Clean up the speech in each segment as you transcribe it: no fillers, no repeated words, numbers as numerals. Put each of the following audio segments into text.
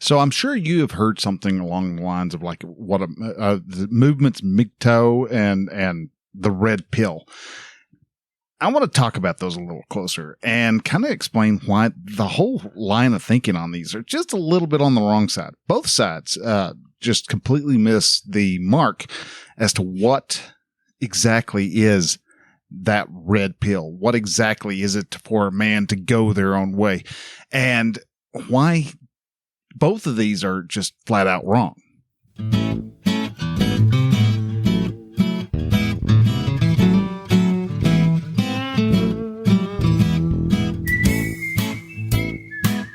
So I'm sure you have heard something along the lines of like what the movement's MGTOW and the red pill. I want to talk about those a little closer and kind of explain why the whole line of thinking on these are just a little bit on the wrong side. Both sides just completely miss the mark as to what exactly is that red pill. What exactly is it for a man to go their own way? And why both of these are just flat out wrong.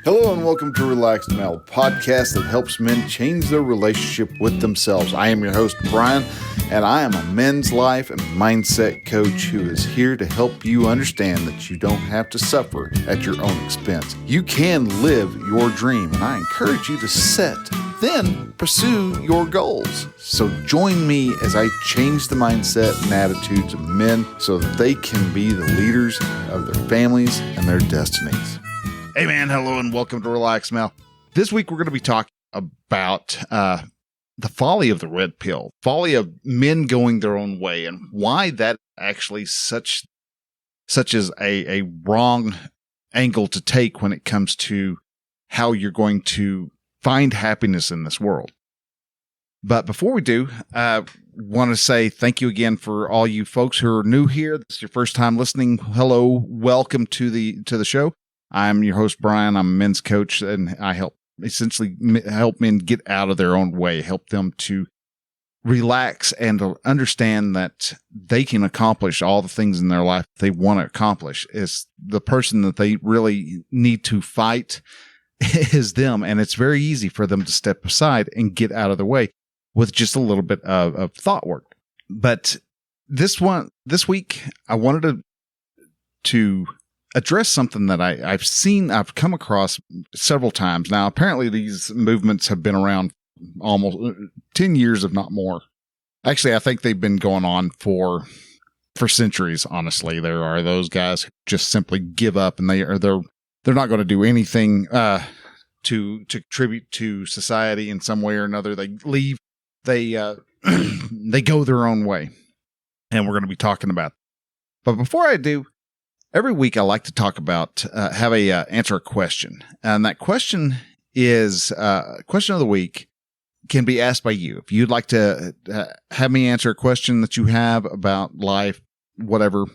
Hello and welcome to Relaxed Male, podcast that helps men change their relationship with themselves. I am your host, Brian, and I am a men's life and mindset coach who is here to help you understand that you don't have to suffer at your own expense. You can live your dream, and I encourage you to set, then pursue your goals. So join me as I change the mindset and attitudes of men so that they can be the leaders of their families and their destinies. Hey man, hello and welcome to Relax Mel. This week we're going to be talking about the folly of the red pill, folly of men going their own way, and why that actually such as a wrong angle to take when it comes to how you're going to find happiness in this world. But before we do, I want to say thank you again for all you folks who are new here. This is your first time listening. Hello, welcome to the show. I'm your host, Brian. I'm a men's coach, and I help men get out of their own way, help them to relax and to understand that they can accomplish all the things in their life they want to accomplish. It's the person that they really need to fight is them, and it's very easy for them to step aside and get out of the way with just a little bit of thought work. But this week, I wanted to address something that I've come across several times. Now, apparently these movements have been around almost 10 years, if not more. Actually, I think they've been going on for centuries. Honestly, there are those guys who just simply give up, and they're not going to do anything to contribute to society in some way or another. They leave. They they go their own way, and we're going to be talking about that. But before I do, every week I like to talk about, answer a question. And that question is, question of the week can be asked by you. If you'd like to have me answer a question that you have about life, whatever,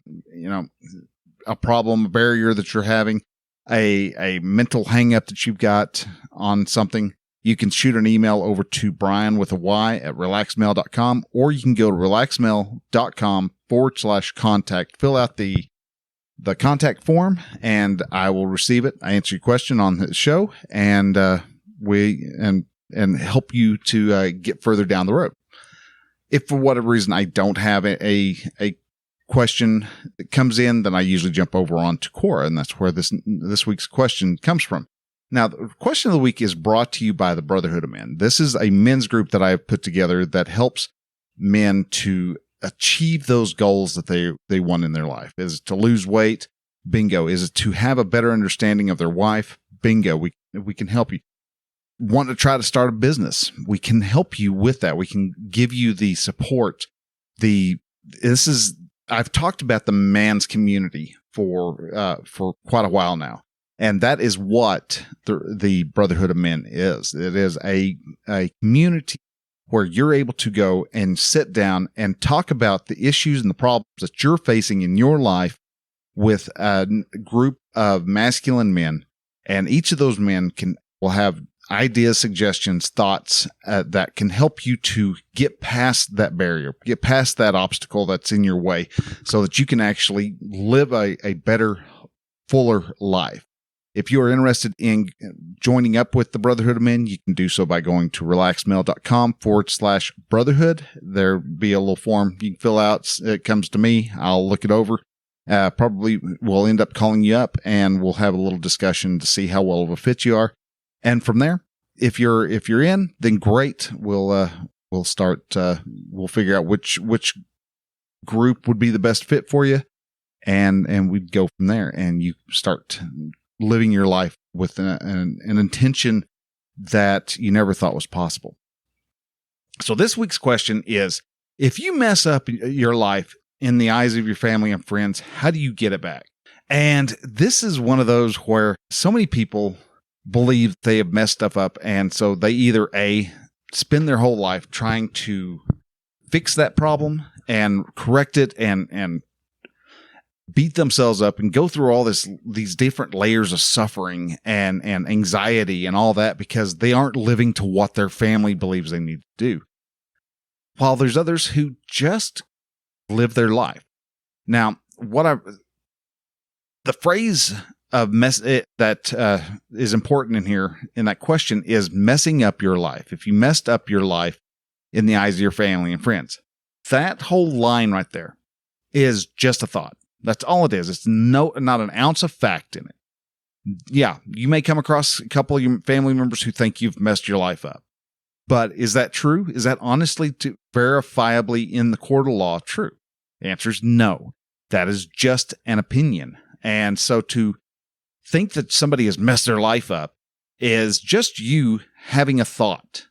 a problem, a barrier that you're having, a mental hang up that you've got on something, you can shoot an email over to Brian with a Y at relaxmail.com, or you can go to relaxmail.com/contact, fill out the contact form, and I will receive it. I answer your question on the show, and and help you to get further down the road. If for whatever reason I don't have a question that comes in, then I usually jump over onto Quora, and that's where this week's question comes from. Now, the question of the week is brought to you by the Brotherhood of Men. This is a men's group that I have put together that helps men to achieve those goals that they want in their life. Is it to lose weight? Bingo. Is it to have a better understanding of their wife? Bingo. We can help you. Want to try to start a business? We can help you with that. We can give you the support. I've talked about the man's community for quite a while now. And that is what the Brotherhood of Men is. It is a community where you're able to go and sit down and talk about the issues and the problems that you're facing in your life with a group of masculine men. And each of those men will have ideas, suggestions, thoughts that can help you to get past that barrier, get past that obstacle that's in your way, so that you can actually live a better, fuller life. If you are interested in joining up with the Brotherhood of Men, you can do so by going to relaxmail.com/brotherhood. There'll be a little form you can fill out. It comes to me. I'll look it over. Probably we'll end up calling you up, and we'll have a little discussion to see how well of a fit you are. And from there, if you're in, then great. We'll start. We'll figure out which group would be the best fit for you, and we'd go from there. And you start living your life with an intention that you never thought was possible. So this week's question is, if you mess up your life in the eyes of your family and friends, how do you get it back? And this is one of those where so many people believe they have messed stuff up. And so they either spend their whole life trying to fix that problem and correct it and beat themselves up and go through all these different layers of suffering and anxiety and all that because they aren't living to what their family believes they need to do. While there's others who just live their life. Now, the phrase of that is important in here in that question is messing up your life. If you messed up your life in the eyes of your family and friends, that whole line right there is just a thought. That's all it is. It's not an ounce of fact in it. Yeah, you may come across a couple of your family members who think you've messed your life up. But is that true? Is that honestly verifiably in the court of law true? The answer is no. That is just an opinion. And so to think that somebody has messed their life up is just you having a thought.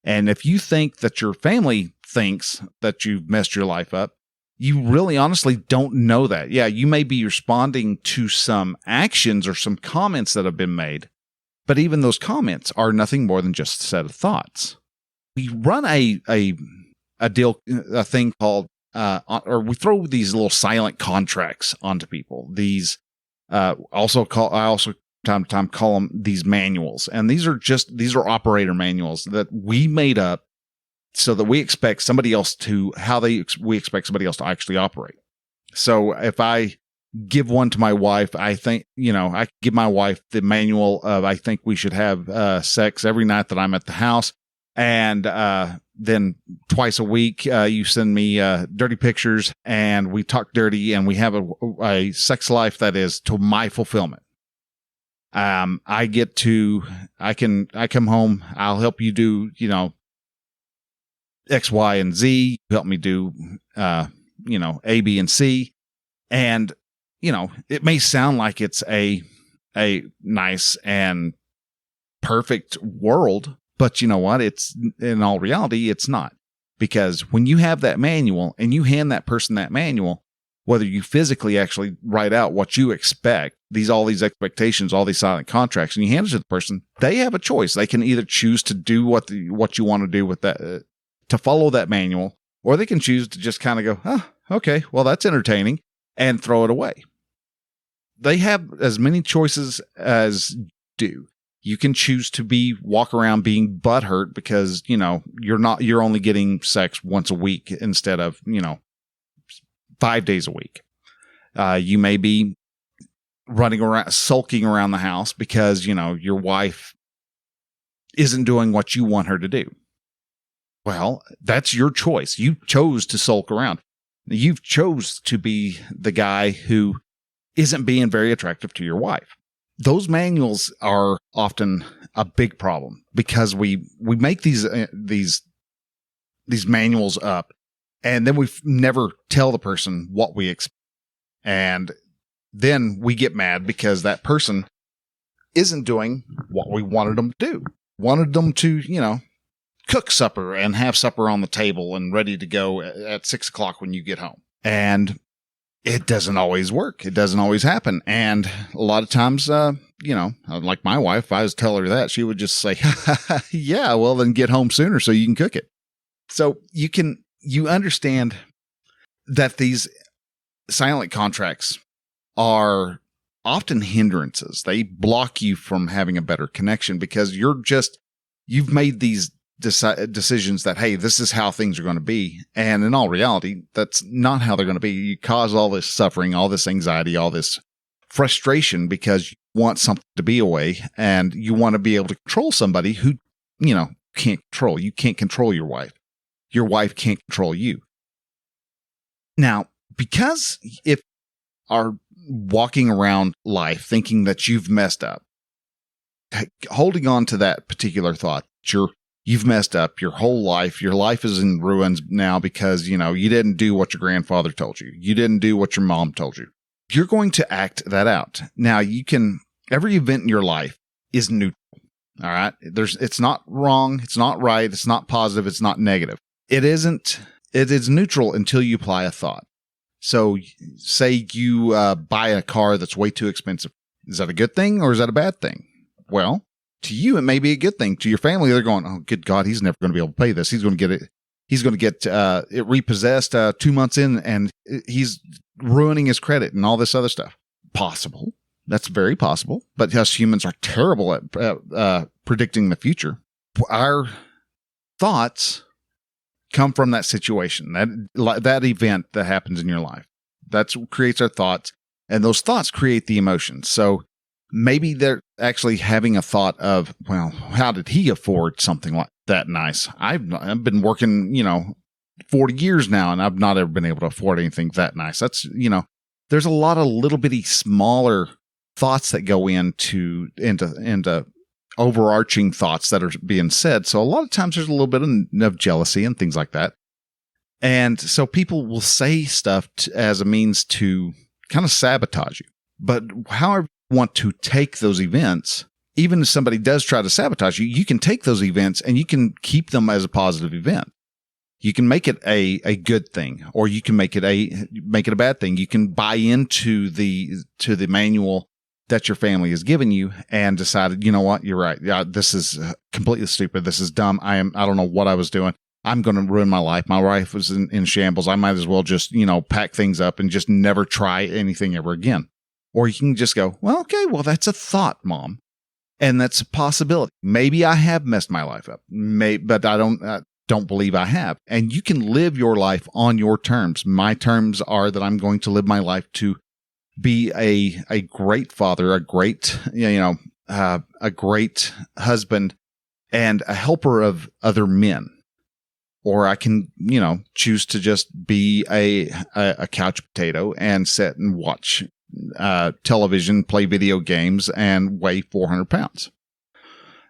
And if you think that your family thinks that you've messed your life up, you really honestly don't know that. Yeah, you may be responding to some actions or some comments that have been made, but even those comments are nothing more than just a set of thoughts. We run a thing called, or we throw these little silent contracts onto people. These, I also time to time call them these manuals. And these are operator manuals that we made up so that we expect somebody else to, we expect somebody else to actually operate. So if I give one to my wife, I think, I give my wife the manual of, I think we should have sex every night that I'm at the house. And then twice a week, you send me dirty pictures and we talk dirty and we have a sex life that is to my fulfillment. I come home, I'll help you do, X, Y, and Z, help me do, A, B, and C. And, it may sound like it's a nice and perfect world, but you know what? It's, in all reality, it's not. Because when you have that manual and you hand that person that manual, whether you physically actually write out what you expect, all these expectations, all these silent contracts, and you hand it to the person, they have a choice. They can either choose to do what you want to do with that, to follow that manual, or they can choose to just kind of go, oh, okay, well, that's entertaining, and throw it away. They have as many choices as do. You can choose to walk around being butthurt because, you're only getting sex once a week instead of, 5 days a week. You may be running around, sulking around the house because, your wife isn't doing what you want her to do. Well, that's your choice. You chose to sulk around. You've chose to be the guy who isn't being very attractive to your wife. Those manuals are often a big problem because we make these manuals up and then we never tell the person what we expect. And then we get mad because that person isn't doing what we wanted them to do. Wanted them to, cook supper and have supper on the table and ready to go at 6 o'clock when you get home. And it doesn't always work. It doesn't always happen. And a lot of times, like my wife, if I was to tell her that, she would just say, yeah, well, then get home sooner so you can cook it. So you understand that these silent contracts are often hindrances. They block you from having a better connection because you've made these decisions that, hey, this is how things are going to be. And in all reality, that's not how they're going to be. You cause all this suffering, all this anxiety, all this frustration because you want something to be a way and you want to be able to control somebody who, can't control. You can't control your wife. Your wife can't control you. Now, because if are walking around life thinking that you've messed up, holding on to that particular thought, you've messed up your whole life. Your life is in ruins now because, you didn't do what your grandfather told you. You didn't do what your mom told you. You're going to act that out. Now every event in your life is neutral. All right. It's not wrong. It's not right. It's not positive. It's not negative. It is neutral until you apply a thought. So say you buy a car that's way too expensive. Is that a good thing or is that a bad thing? Well, to you, it may be a good thing. To your family, they're going, oh, good God, he's never going to be able to pay this. He's going to get it. He's going to get it repossessed 2 months in, and he's ruining his credit and all this other stuff. Possible. That's very possible. But us humans are terrible at predicting the future. Our thoughts come from that situation, that event that happens in your life. That's what creates our thoughts, and those thoughts create the emotions. So maybe they're actually having a thought of, well, how did he afford something like that nice? I've been working, 40 years now, and I've not ever been able to afford anything that nice. That's, there's a lot of little bitty smaller thoughts that go into overarching thoughts that are being said. So a lot of times there's a little bit of jealousy and things like that. And so people will say stuff as a means to kind of sabotage you. But however you want to take those events, even if somebody does try to sabotage you, you can take those events and you can keep them as a positive event. You can make it a good thing, or you can make it a bad thing. You can buy into the manual that your family has given you and decided, you know what, you're right. Yeah, this is completely stupid. This is dumb. I don't know what I was doing. I'm going to ruin my life. My life was in shambles. I might as well just, pack things up and just never try anything ever again. Or you can just go, well, okay, well, that's a thought, Mom. And that's a possibility. Maybe I have messed my life up, but I don't believe I have. And you can live your life on your terms. My terms are that I'm going to live my life to be a great father, a great, a great husband, and a helper of other men. Or I can, choose to just be a couch potato and sit and watch television, play video games, and weigh 400 pounds.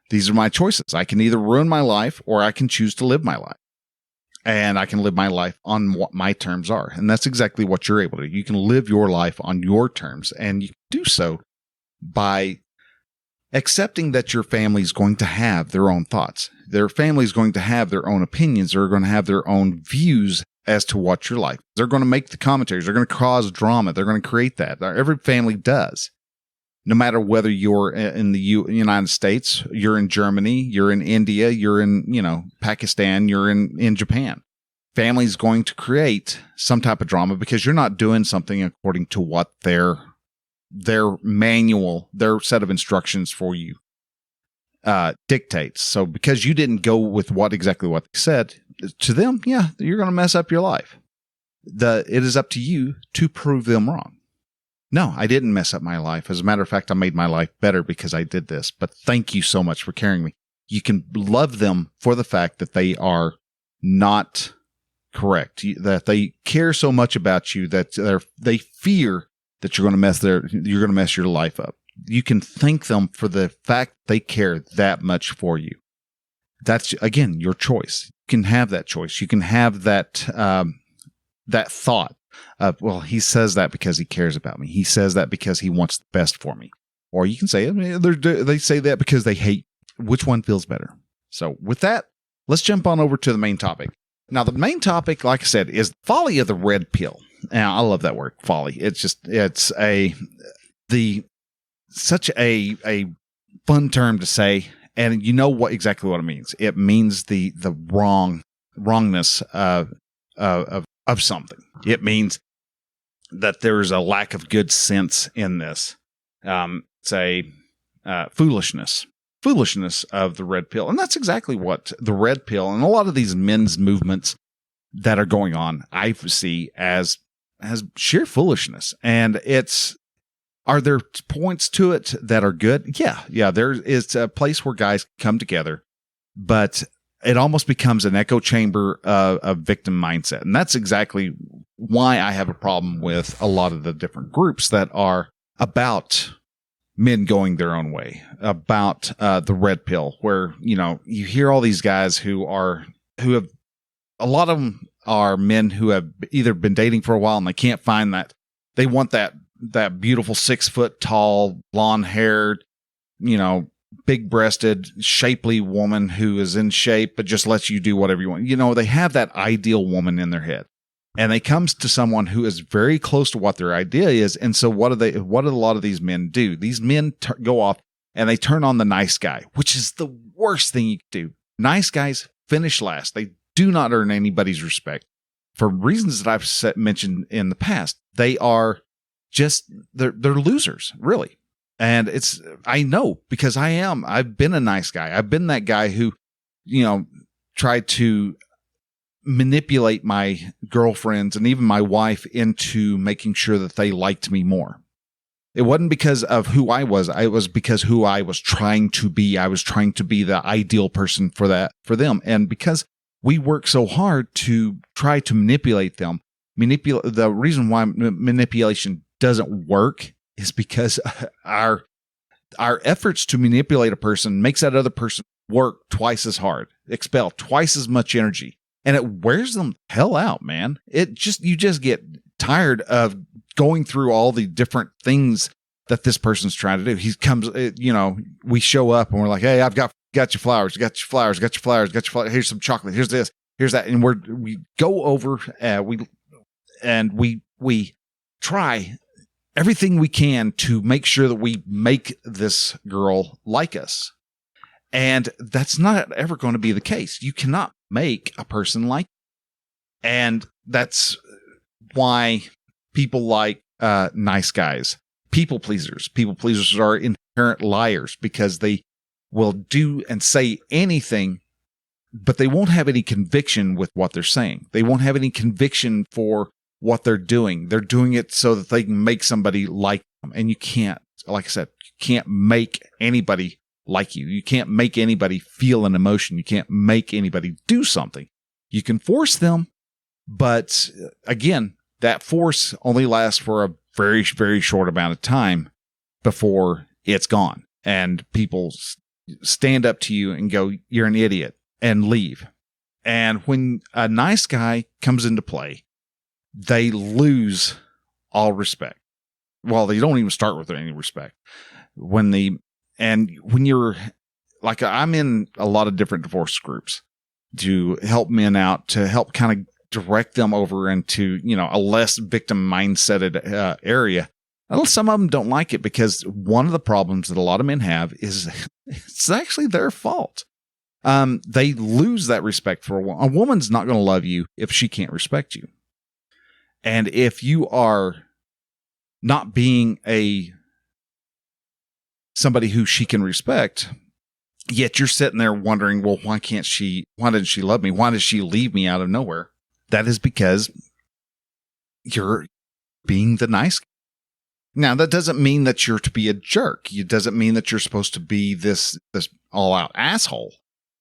These are my choices. I can either ruin my life or I can choose to live my life. And I can live my life on what my terms are. And that's exactly what you're able to do. You can live your life on your terms, and you do so by accepting that your family is going to have their own thoughts. Their family is going to have their own opinions. They're going to have their own views as to what your life. They're going to make the commentaries. They're going to cause drama. They're going to create that. Every family does. No matter whether you're in the United States, you're in Germany, you're in India, you're in, Pakistan, you're in Japan. Family's going to create some type of drama because you're not doing something according to what their manual, their set of instructions for you dictates. So because you didn't go with exactly what they said, to them, yeah, you're going to mess up your life. It is up to you to prove them wrong. No, I didn't mess up my life. As a matter of fact, I made my life better because I did this. But thank you so much for carrying me. You can love them for the fact that they are not correct, that they care so much about you that they fear that you're going to mess your life up. You can thank them for the fact they care that much for you. That's, again, your choice. You can have that choice. You can have that thought. Well, he says that because he cares about me. He says that because he wants the best for me. Or you can say, they say that because they hate. Which one feels better? So with that, let's jump on over to the main topic. Now, the main topic, like I said, is the folly of the red pill. Now, I love that word, folly. It's such a fun term to say. And you know exactly what it means. It means the wrongness of something. It means that there's a lack of good sense in this. It's a foolishness of the red pill. And that's exactly what the red pill and a lot of these men's movements that are going on, I see as sheer foolishness. And are there points to it that are good? Yeah. There is a place where guys come together, but it almost becomes an echo chamber of victim mindset. And that's exactly why I have a problem with a lot of the different groups that are about men going their own way, about the red pill, where, you hear all these guys who have, a lot of them are men who have either been dating for a while and they can't find that. They want that beautiful 6 foot tall, blonde haired, big-breasted, shapely woman who is in shape, but just lets you do whatever you want. They have that ideal woman in their head. And they comes to someone who is very close to what their idea is. And so what do a lot of these men do? These men go off and they turn on the nice guy, which is the worst thing you can do. Nice guys finish last. They do not earn anybody's respect for reasons that I've mentioned in the past. They are they're losers, really. And I know, because I've been a nice guy. I've been that guy who, tried to manipulate my girlfriends and even my wife into making sure that they liked me more. It wasn't because of who I was. It was because who I was trying to be. I was trying to be the ideal person for them. And because we work so hard to try to manipulate them, the reason why manipulation doesn't work is because our efforts to manipulate a person makes that other person work twice as hard, expel twice as much energy. And it wears them the hell out, man. You just get tired of going through all the different things that this person's trying to do. He comes, we show up and we're like, hey, I've got your flowers, got your flowers. Here's some chocolate. Here's this, here's that. And we go over, we try everything we can to make sure that we make this girl like us. And that's not ever going to be the case. You cannot make a person like you. And that's why people like nice guys, people pleasers. People pleasers are inherent liars because they will do and say anything, but they won't have any conviction with what they're saying. They won't have any conviction for what they're doing. They're doing it so that they can make somebody like them. And you can't, like I said, you can't make anybody like you. You can't make anybody feel an emotion. You can't make anybody do something. You can force them, but again, that force only lasts for a very, very short amount of time before it's gone. And people stand up to you and go, you're an idiot, and leave. And when a nice guy comes into play, they lose all respect. Well, they don't even start with any respect. And when you're like, I'm in a lot of different divorce groups to help men out, to help kind of direct them over into, a less victim mindseted area. Some of them don't like it because one of the problems that a lot of men have is it's actually their fault. They lose that respect for a woman. A woman's not going to love you if she can't respect you. And if you are not being somebody who she can respect, yet you're sitting there wondering, well, why didn't she love me? Why did she leave me out of nowhere? That is because you're being the nice guy. Now, that doesn't mean that you're to be a jerk. It doesn't mean that you're supposed to be this all out asshole.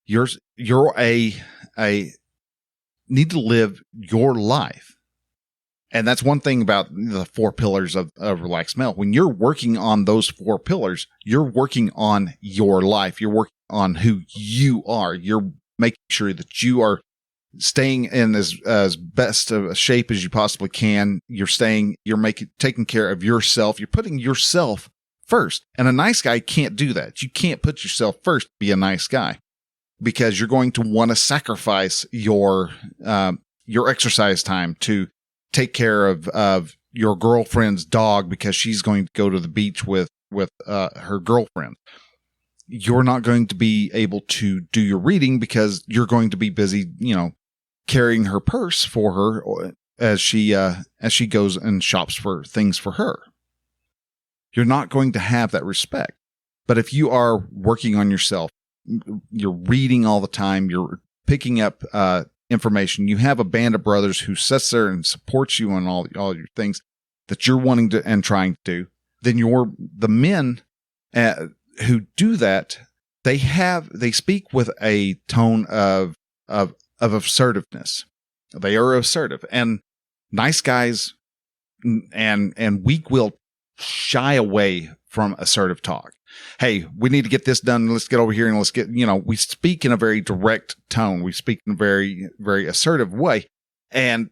You're need to live your life. And that's one thing about the 4 pillars of Relaxed Male. When you're working on those 4 pillars, you're working on your life. You're working on who you are. You're making sure that you are staying in as best of a shape as you possibly can. You're taking care of yourself. You're putting yourself first. And a nice guy can't do that. You can't put yourself first to be a nice guy because you're going to want to sacrifice your exercise time to take care of your girlfriend's dog because she's going to go to the beach with her girlfriend. You're not going to be able to do your reading because you're going to be busy, carrying her purse for her as she goes and shops for things for her. You're not going to have that respect. But if you are working on yourself, you're reading all the time, you're picking up information, you have a band of brothers who sits there and supports you on all your things that you're wanting to and trying to do, then the men who do that, they speak with a tone of assertiveness. They are assertive, and nice guys and weak-willed shy away from assertive talk. Hey, we need to get this done. Let's get over here and let's get, we speak in a very direct tone. We speak in a very, very assertive way. And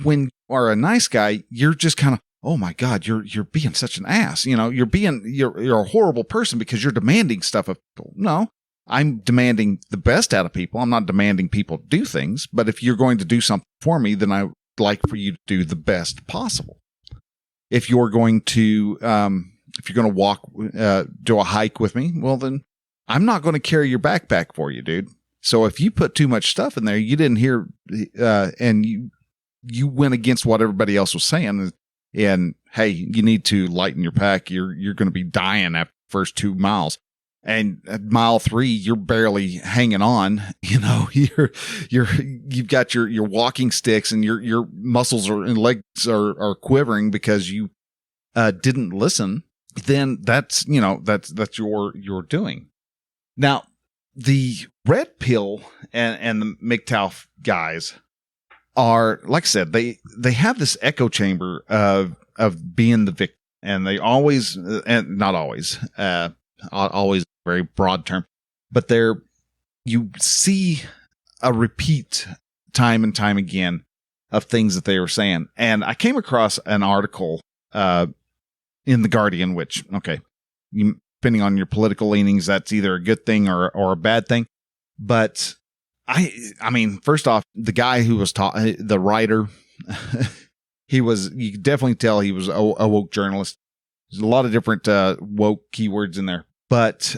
when you are a nice guy, you're just kind of, oh my God, you're being such an ass. You're a horrible person because you're demanding stuff of people. No, I'm demanding the best out of people. I'm not demanding people do things, but if you're going to do something for me, then I would like for you to do the best possible. If you're going to walk, do a hike with me, well, then I'm not going to carry your backpack for you, dude. So if you put too much stuff in there, you didn't hear, and you went against what everybody else was saying, and hey, you need to lighten your pack. You're going to be dying after the first 2 miles. And at mile 3, you're barely hanging on. You've got your walking sticks, and your muscles and legs are quivering because you didn't listen. Then that's your doing. Now, the red pill and the MGTOW guys are, like I said, they have this echo chamber of being the victim, and they always, and not always, always very broad term, but you see a repeat time and time again of things that they were saying. And I came across an article in The Guardian, which, okay, depending on your political leanings, that's either a good thing or a bad thing. But I mean, first off, the guy who was the writer, you could definitely tell he was a woke journalist. There's a lot of different woke keywords in there. But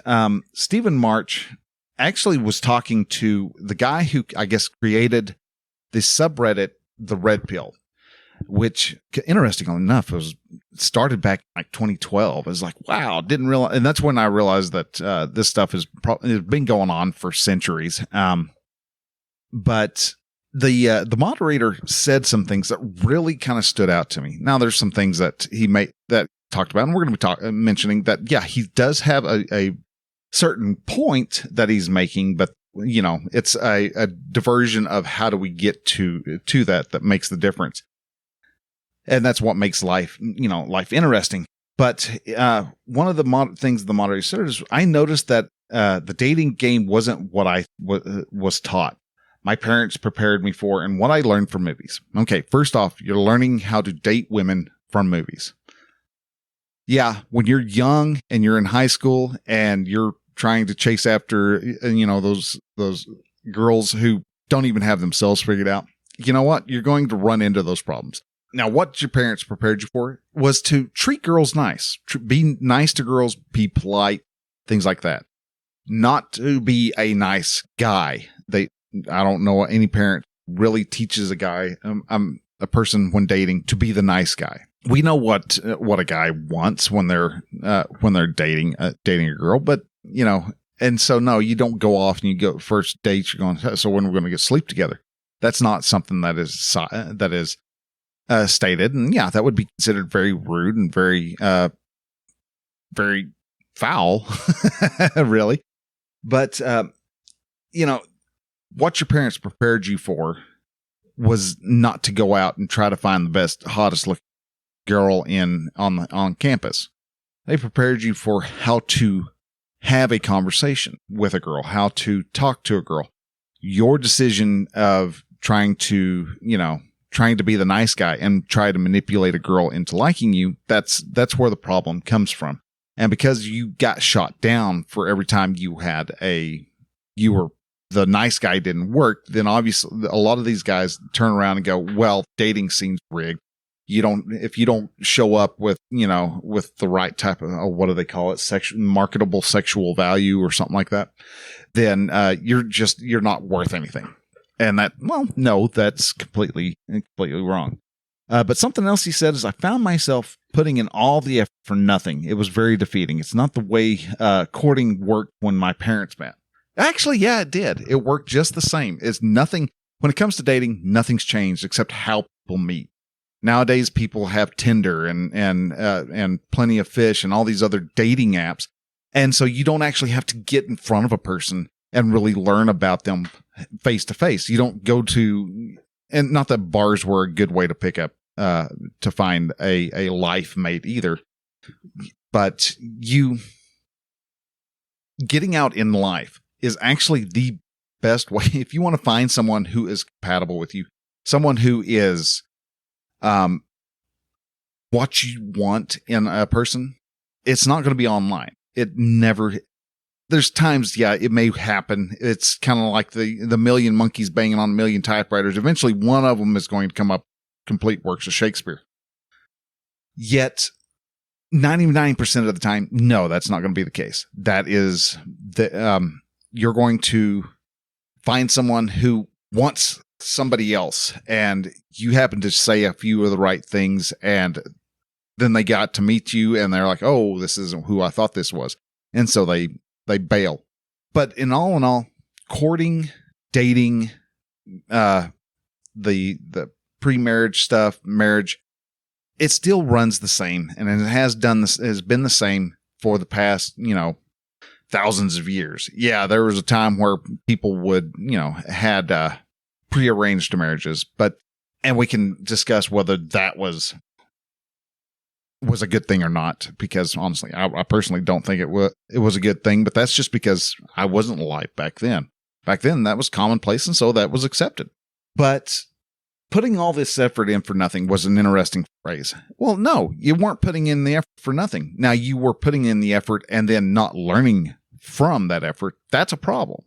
Stephen March actually was talking to the guy who, I guess, created the subreddit, The Red Pill, which, interestingly enough, started back in like 2012. I was like, wow, didn't realize. And that's when I realized that this stuff has been going on for centuries. But the moderator said some things that really kind of stood out to me. Now, there's some things that he talked about, and we're going to be mentioning that, yeah, he does have a certain point that he's making, but it's a diversion of how do we get to that makes the difference. And that's what makes life interesting. But one of the things the moderator said is, I noticed that the dating game wasn't what I was taught. My parents prepared me for, and what I learned from movies. Okay, first off, you're learning how to date women from movies. Yeah, when you're young and you're in high school and you're trying to chase after, those girls who don't even have themselves figured out, you know what? You're going to run into those problems. Now, what your parents prepared you for was to treat girls nice, be nice to girls, be polite, things like that. Not to be a nice guy. I don't know any parent really teaches a guy, a person when dating, to be the nice guy. We know what a guy wants when they're dating a girl, but and so no, you don't go off and you go first date. You're going, so when we're going to get sleep together? That's not something that is stated, and yeah, that would be considered very rude and very very foul, really. But what your parents prepared you for was not to go out and try to find the best, hottest looking girl on campus. They prepared you for how to have a conversation with a girl, how to talk to a girl. Your decision of trying to be the nice guy and try to manipulate a girl into liking you, that's where the problem comes from. And because you got shot down for every time you were the nice guy didn't work, then obviously a lot of these guys turn around and go, well, dating seems rigged. If you don't show up with the right type of, what do they call it? Marketable sexual value or something like that, then you're not worth anything. And that's completely wrong. But something else he said is, I found myself putting in all the effort for nothing. It was very defeating. It's not the way courting worked when my parents met. Actually, yeah, it did. It worked just the same. It's nothing when it comes to dating. Nothing's changed except how people meet. Nowadays, people have Tinder and Plenty of Fish and all these other dating apps, and so you don't actually have to get in front of a person and really learn about them face to face. You don't go to, and not that bars were a good way to pick up to find a life mate either, but getting out in life is actually the best way. If you want to find someone who is compatible with you, someone who is, what you want in a person, it's not going to be online. It never, there's times, yeah, it may happen. It's kind of like the million monkeys banging on a million typewriters. Eventually one of them is going to come up complete works of Shakespeare. Yet 99% of the time, no, that's not going to be the case. That is you're going to find someone who wants somebody else, and you happen to say a few of the right things, and then they got to meet you and they're like, oh, this isn't who I thought this was. And so they bail. But in all, courting, dating, the pre-marriage stuff, marriage, it still runs the same. And it has been the same for the past, thousands of years. Yeah, there was a time where people would, had prearranged marriages, and we can discuss whether that was a good thing or not, because honestly, I personally don't think it was a good thing, but that's just because I wasn't alive back then. Back then, that was commonplace, and so that was accepted. But putting all this effort in for nothing was an interesting phrase. Well, no, you weren't putting in the effort for nothing. Now, you were putting in the effort and then not learning from that effort. That's a problem.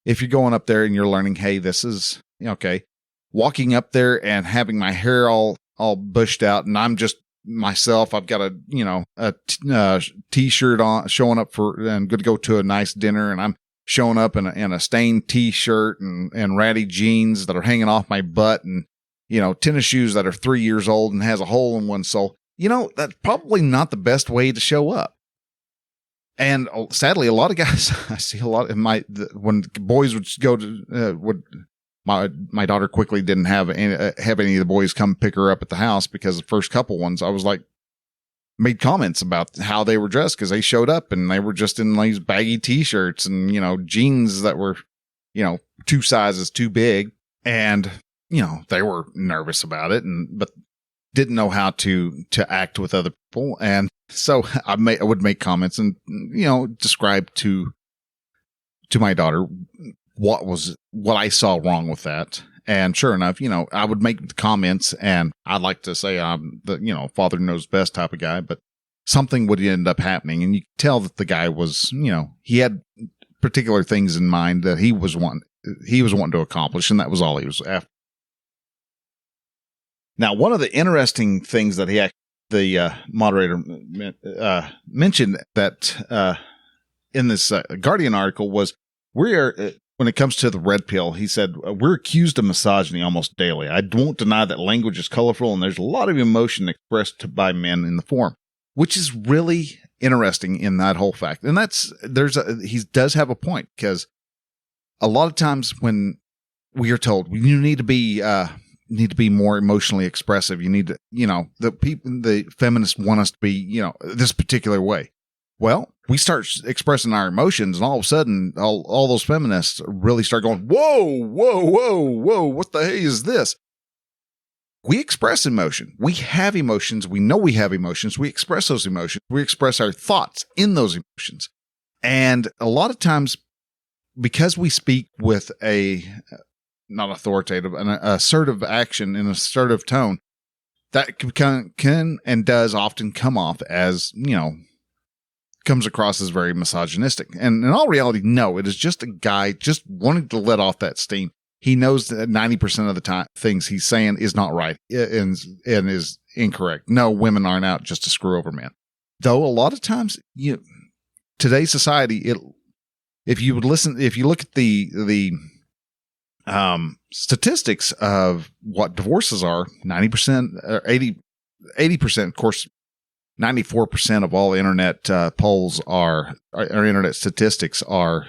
If you're going up there and you're learning, hey, this is, okay, walking up there and having my hair all bushed out, and I'm just myself, I've got a t-shirt on, showing up and good to go to a nice dinner, and I'm showing up in a stained t-shirt and ratty jeans that are hanging off my butt, and tennis shoes that are 3 years old and has a hole in one sole. That's probably not the best way to show up. And sadly, a lot of guys, I see a lot when boys would go to my daughter quickly didn't have any of the boys come pick her up at the house, because the first couple ones I was like, made comments about how they were dressed, because they showed up and they were just in these baggy t-shirts and, jeans that were, 2 sizes too big. And, they were nervous about it, but didn't know how to act with other people. And so I would make comments and, describe to my daughter what I saw wrong with that. And sure enough, I would make comments, and I'd like to say I'm the, father knows best type of guy, but something would end up happening. And you could tell that the guy was, he had particular things in mind that he was wanting to accomplish, and that was all he was after. Now, one of the interesting things that the moderator mentioned that in this Guardian article was, when it comes to the red pill, he said, we're accused of misogyny almost daily. I won't deny that language is colorful, and there's a lot of emotion expressed by men in the forum, which is really interesting in that whole fact. And he does have a point, because a lot of times when we are told you need to be more emotionally expressive, you need to, the feminists want us to be, this particular way. Well, we start expressing our emotions, and all of a sudden, all those feminists really start going, whoa, whoa, whoa, whoa, what the hey is this? We express emotion. We have emotions. We know we have emotions. We express those emotions. We express our thoughts in those emotions. And a lot of times, because we speak with not authoritative, an assertive action in an assertive tone, that can and does often come off as, comes across as very misogynistic. And in all reality, no, it is just a guy just wanting to let off that steam. He knows that 90% of the time things he's saying is not right and is incorrect. No, women aren't out just to screw over men. Though a lot of times, today's society, if you look at the statistics of what divorces are, 90% or 80%, of course, 94% of all internet polls or internet statistics are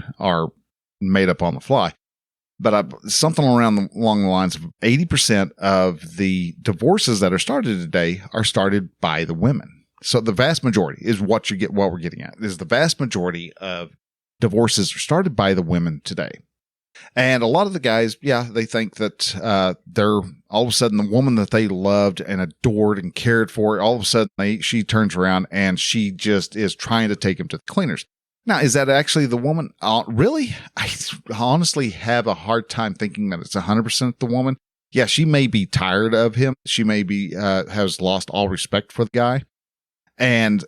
made up on the fly. But something along the lines of 80% of the divorces that are started today are started by the women. So the vast majority is what we're getting at is the vast majority of divorces are started by the women today. And a lot of the guys, they think that they're all of a sudden the woman that they loved and adored and cared for, all of a sudden she turns around and she just is trying to take him to the cleaners. Now, is that actually the woman? Really? I honestly have a hard time thinking that it's 100% the woman. yeah, she may be tired of him. She may be, has lost all respect for the guy. And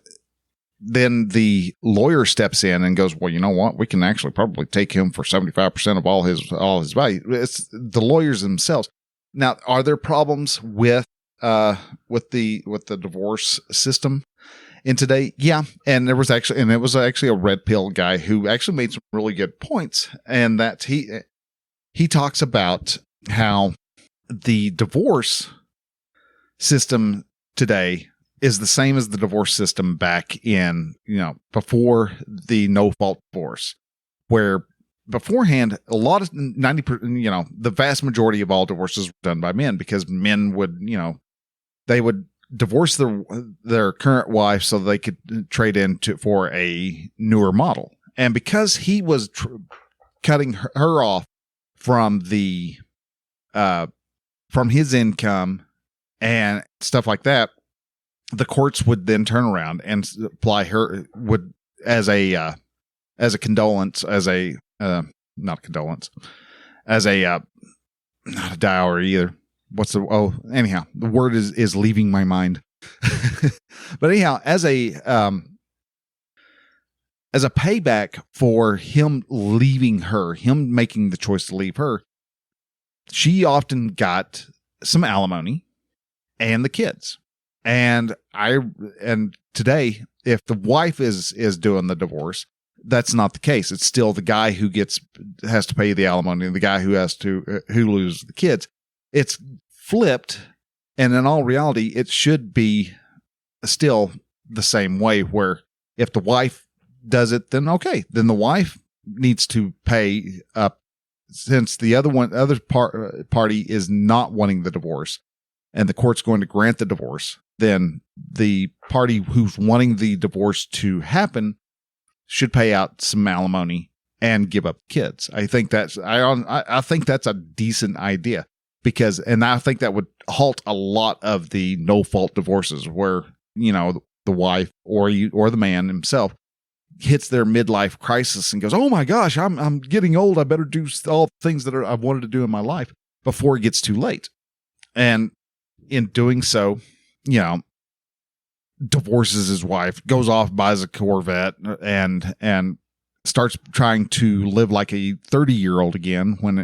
then the lawyer steps in and goes, well, you know what? We can actually probably take him for 75% of all his value. It's the lawyers themselves. Now, are there problems with the divorce system in today? Yeah. And it was actually a red pill guy who actually made some really good points. And that he talks about how the divorce system today is the same as the divorce system back in, before the no fault divorce, where beforehand, a lot of 90%, the vast majority of all divorces were done by men, because men would, they would divorce their current wife so they could trade for a newer model. And because he was cutting her off from from his income and stuff like that, the courts would then turn around and apply her as a condolence, not a condolence, as not a dowry either. Anyhow, the word is leaving my mind. But anyhow, as a payback for him leaving her, him making the choice to leave her, she often got some alimony and the kids. And today, if the wife is doing the divorce, that's not the case. It's still the guy who has to pay the alimony, and the guy who loses the kids. It's flipped, and in all reality, it should be still the same way, where if the wife does it, then okay, then the wife needs to pay up, since the other party is not wanting the divorce, and the court's going to grant the divorce. Then the party who's wanting the divorce to happen should pay out some alimony and give up kids. I think that's a decent idea, and I think that would halt a lot of the no fault divorces where, the wife or the man himself hits their midlife crisis and goes, oh my gosh, I'm getting old. I better do all the things that I've wanted to do in my life before it gets too late. And in doing so, divorces his wife, goes off, buys a Corvette, and starts trying to live like a 30-year-old again, when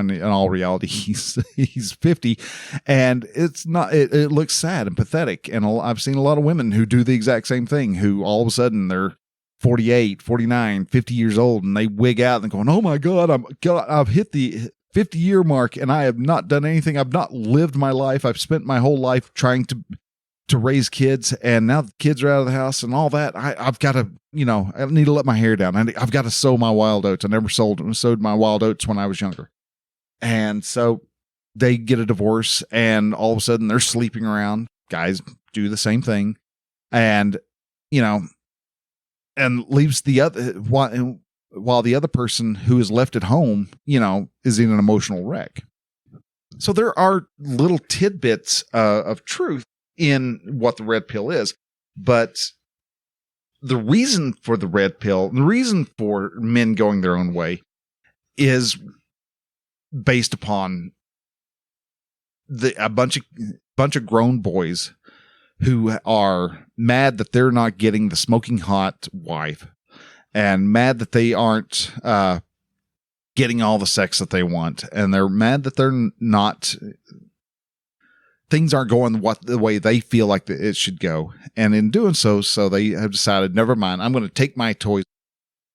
in all reality he's 50, and it's not. It looks sad and pathetic. And I've seen a lot of women who do the exact same thing, who all of a sudden they're 48, 49, 50 years old, and they wig out and going, oh my God, I've hit the 50-year mark, and I have not done anything. I've not lived my life. I've spent my whole life trying to raise kids, and now the kids are out of the house and all that. I've got to, I need to let my hair down. I've got to sow my wild oats. I never sowed my wild oats when I was younger. And so they get a divorce, and all of a sudden they're sleeping around. Guys do the same thing, and, and leaves the other, while the other person who is left at home, is in an emotional wreck. So there are little tidbits of truth in what the red pill is, but the reason for the red pill, the reason for men going their own way, is based upon a bunch of grown boys who are mad that they're not getting the smoking hot wife, and mad that they aren't getting all the sex that they want, and they're mad that they're not. Things aren't going the way they feel like it should go. And in doing so they have decided, never mind, I'm going to take my toys.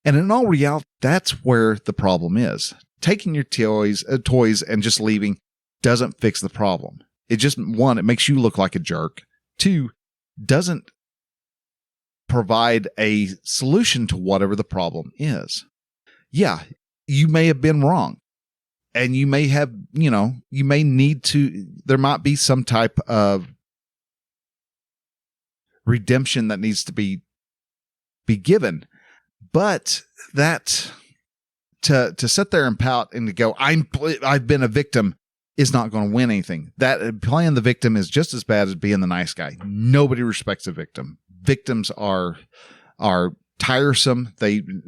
And in all reality, that's where the problem is. Taking your toys and just leaving doesn't fix the problem. It just, one, it makes you look like a jerk. Two, doesn't provide a solution to whatever the problem is. Yeah, you may have been wrong. And you may have, you may need to, there might be some type of redemption that needs to be given. But that, to sit there and pout and to go, I've been a victim, is not going to win anything. That playing the victim is just as bad as being the nice guy. Nobody respects a victim. Victims are tiresome.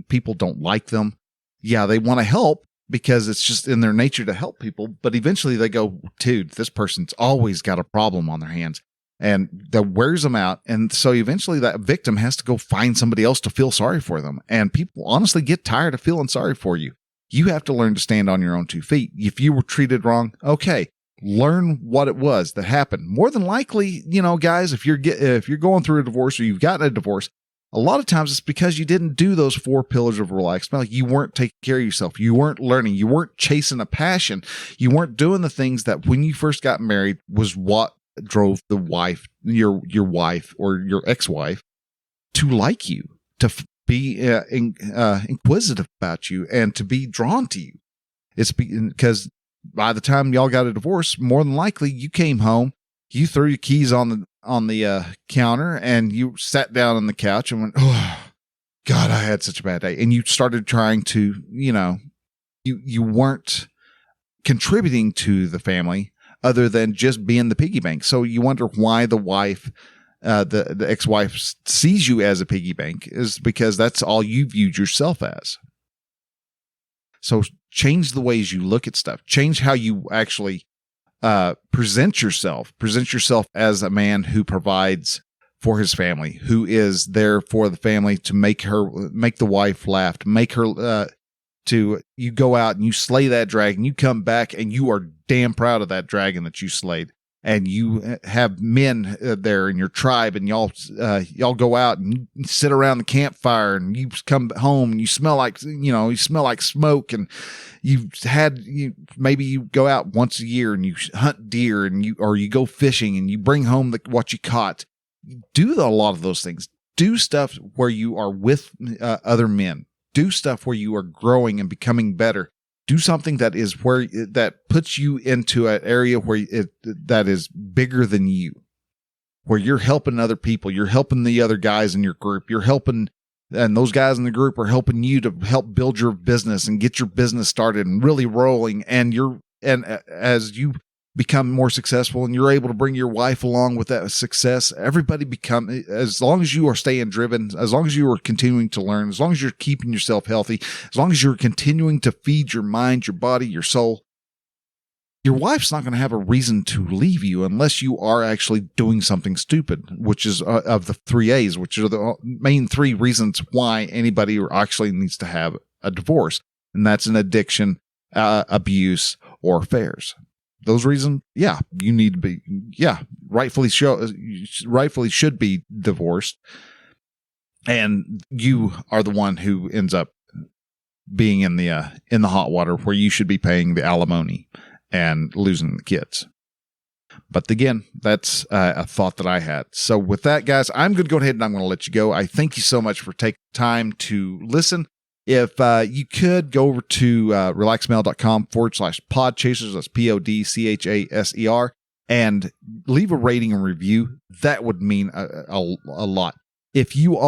People don't like them. Yeah, they want to help. because it's just in their nature to help people. But eventually they go, dude, this person's always got a problem on their hands, and that wears them out. And so eventually that victim has to go find somebody else to feel sorry for them. And people honestly get tired of feeling sorry for you. You have to learn to stand on your own 2 feet. If you were treated wrong, okay, learn what it was that happened. More than likely, guys, if you're going through a divorce or you've gotten a divorce, a lot of times it's because you didn't do those 4 pillars of relaxed male. You weren't taking care of yourself. You weren't learning. You weren't chasing a passion. You weren't doing the things that when you first got married was what drove the wife, your wife or your ex-wife, to like you, to be inquisitive about you, and to be drawn to you. It's because by the time y'all got a divorce, more than likely you came home, you threw your keys on the counter, and you sat down on the couch and went, oh God, I had such a bad day. And you started trying to, you weren't contributing to the family other than just being the piggy bank. So you wonder why the wife, the ex-wife sees you as a piggy bank, is because that's all you viewed yourself as. So change the ways you look at stuff. Change how you actually present yourself as a man who provides for his family, who is there for the family to make the wife laugh, to make her, you go out and you slay that dragon, you come back and you are damn proud of that dragon that you slayed. And you have men there in your tribe, and y'all go out and you sit around the campfire, and you come home and you smell like smoke, and maybe you go out once a year and you hunt deer, and you go fishing and you bring home what you caught. Do a lot of those things. Do stuff where you are with other men. Do stuff where you are growing and becoming better. Do something that puts you into an area that is bigger than you, where you're helping other people. You're helping the other guys in your group. You're helping, and those guys in the group are helping you to help build your business and get your business started and really rolling. And as you become more successful and you're able to bring your wife along with that success, everybody as long as you are staying driven, as long as you are continuing to learn, as long as you're keeping yourself healthy, as long as you're continuing to feed your mind, your body, your soul, your wife's not going to have a reason to leave you unless you are actually doing something stupid, which is of the 3 A's, which are the main 3 reasons why anybody actually needs to have a divorce. And that's an addiction, abuse, or affairs. Those reasons, you need to be, rightfully should be divorced. And you are the one who ends up being in the hot water, where you should be paying the alimony and losing the kids. But again, that's a thought that I had. So with that, guys, I'm going to go ahead and I'm going to let you go. I thank you so much for taking time to listen. If you could go over to relaxedmale.com/podchasers, that's PODCHASER, and leave a rating and review, that would mean a lot. If you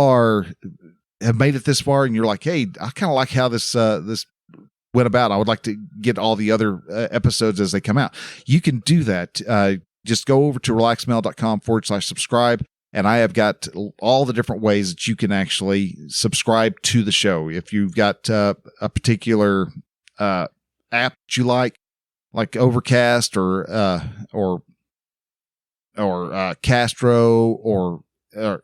have made it this far and you're like, hey, I kind of like how this went about, I would like to get all the other episodes as they come out, you can do that. Just go over to relaxedmale.com/subscribe. And I have got all the different ways that you can actually subscribe to the show. If you've got a particular app that you like Overcast or Castro or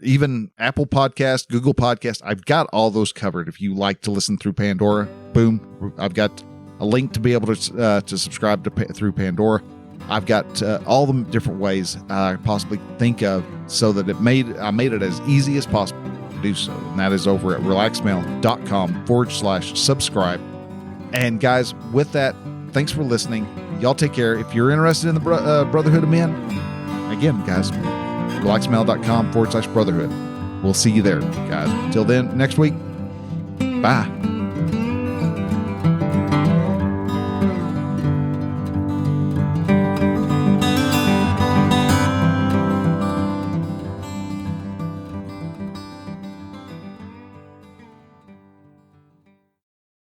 even Apple Podcast, Google Podcast, I've got all those covered. If you like to listen through Pandora, boom, I've got a link to be able to subscribe through Pandora. I've got all the different ways I possibly think of, so that I made it as easy as possible to do so. And that is over at relaxedmale.com/subscribe. And guys, with that, thanks for listening. Y'all take care. If you're interested in the Brotherhood of Men, again, guys, relaxedmale.com/brotherhood. We'll see you there, guys. Until then, next week, bye.